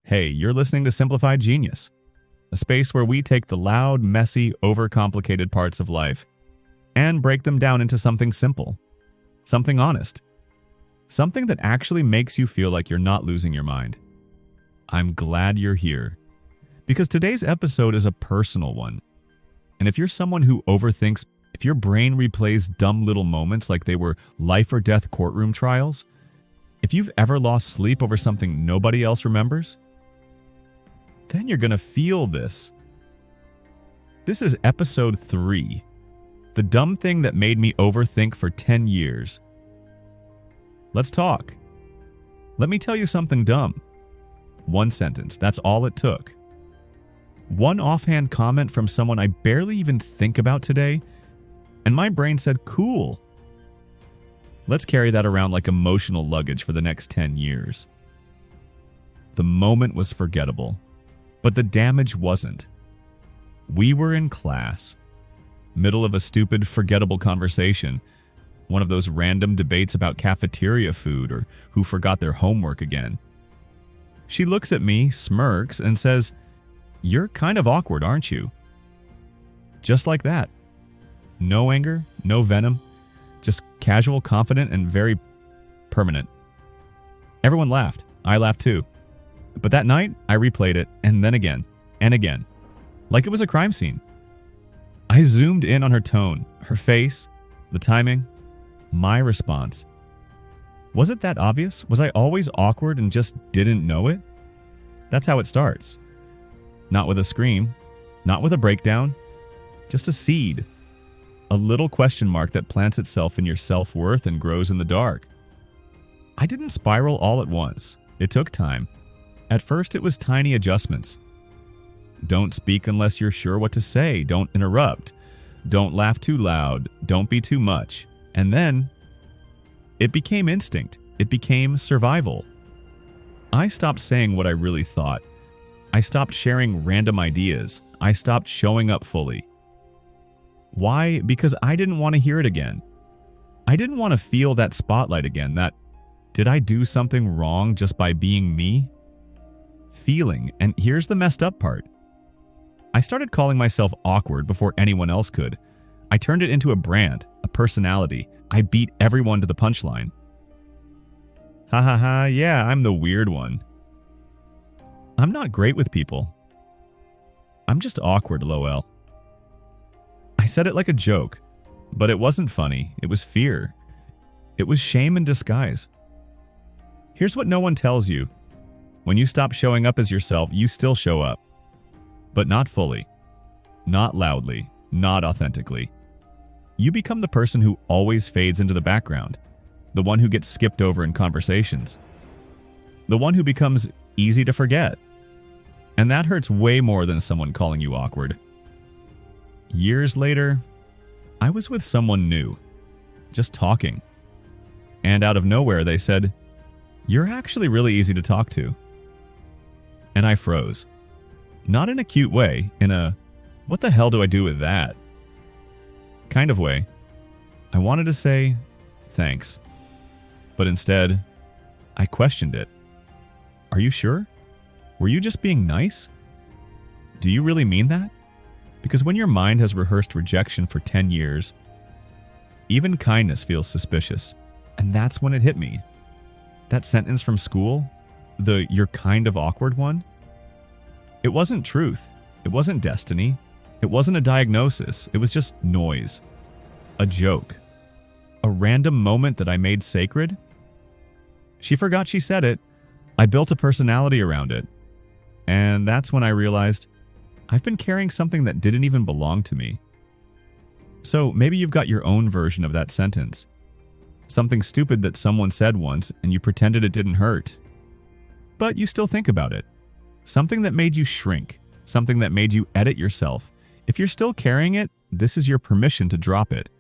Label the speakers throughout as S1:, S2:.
S1: Hey, you're listening to Simplified Genius, a space where we take the loud, messy, overcomplicated parts of life and break them down into something simple, something honest, something that actually makes you feel like you're not losing your mind. I'm glad you're here, because today's episode is a personal one. And if you're someone who overthinks, if your brain replays dumb little moments like they were life or death courtroom trials, if you've ever lost sleep over something nobody else remembers, then you're going to feel this. This is episode 3, the dumb thing that made me overthink for 10 years. Let's talk. Let me tell you something dumb. One sentence, that's all it took. One offhand comment from someone I barely even think about today, and my brain said, cool. Let's carry that around like emotional luggage for the next 10 years. The moment was forgettable, but the damage wasn't. We were in class, middle of a stupid, forgettable conversation, one of those random debates about cafeteria food or who forgot their homework again. She looks at me, smirks, and says, "You're kind of awkward, aren't you?" Just like that. No anger, no venom, just casual, confident, and very permanent. Everyone laughed. I laughed too. But that night, I replayed it, and then again, and again, like it was a crime scene. I zoomed in on her tone, her face, the timing, my response. Was it that obvious? Was I always awkward and just didn't know it? That's how it starts. Not with a scream, not with a breakdown, just a seed. A little question mark that plants itself in your self-worth and grows in the dark. I didn't spiral all at once. It took time. At first, it was tiny adjustments. Don't speak unless you're sure what to say. Don't interrupt. Don't laugh too loud. Don't be too much. And then, it became instinct. It became survival. I stopped saying what I really thought. I stopped sharing random ideas. I stopped showing up fully. Why? Because I didn't want to hear it again. I didn't want to feel that spotlight again, that, did I do something wrong just by being me? Feeling, and here's the messed up part. I started calling myself awkward before anyone else could. I turned it into a brand, a personality. I beat everyone to the punchline. Ha ha ha, yeah, I'm the weird one. I'm not great with people. I'm just awkward, lol. I said it like a joke, but it wasn't funny. It was fear. It was shame in disguise. Here's what no one tells you. When you stop showing up as yourself, you still show up. But not fully. Not loudly. Not authentically. You become the person who always fades into the background. The one who gets skipped over in conversations. The one who becomes easy to forget. And that hurts way more than someone calling you awkward. Years later, I was with someone new, just talking. And out of nowhere, they said, "You're actually really easy to talk to." And I froze. Not in a cute way, in a, what the hell do I do with that? kind of way. I wanted to say, thanks. But instead, I questioned it. Are you sure? Were you just being nice? Do you really mean that? Because when your mind has rehearsed rejection for 10 years, even kindness feels suspicious. And that's when it hit me. That sentence from school, the "you're kind of awkward" one, it wasn't truth. It wasn't destiny. It wasn't a diagnosis. It was just noise. A joke. A random moment that I made sacred. She forgot she said it. I built a personality around it. And that's when I realized I've been carrying something that didn't even belong to me. So maybe you've got your own version of that sentence. Something stupid that someone said once and you pretended it didn't hurt. But you still think about it. Something that made you shrink. Something that made you edit yourself. If you're still carrying it, this is your permission to drop it.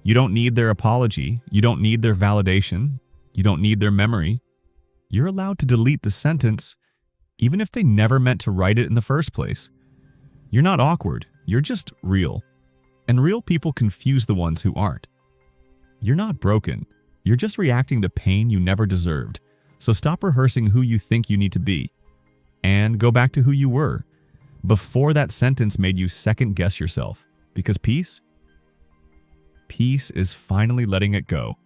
S1: You don't need their apology. You don't need their validation. You don't need their memory. You're allowed to delete the sentence, even if they never meant to write it in the first place. You're not awkward. You're just real. And real people confuse the ones who aren't. You're not broken. You're just reacting to pain you never deserved. So stop rehearsing who you think you need to be. and go back to who you were before that sentence made you second guess yourself. Because peace is finally letting it go.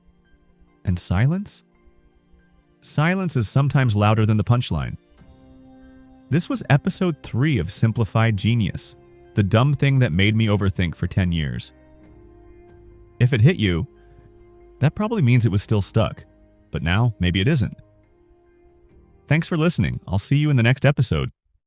S1: And silence? Silence is sometimes louder than the punchline. This was episode 3 of Simplified Genius, the dumb thing that made me overthink for 10 years. If it hit you, that probably means it was still stuck, but now maybe it isn't. Thanks for listening. I'll see you in the next episode.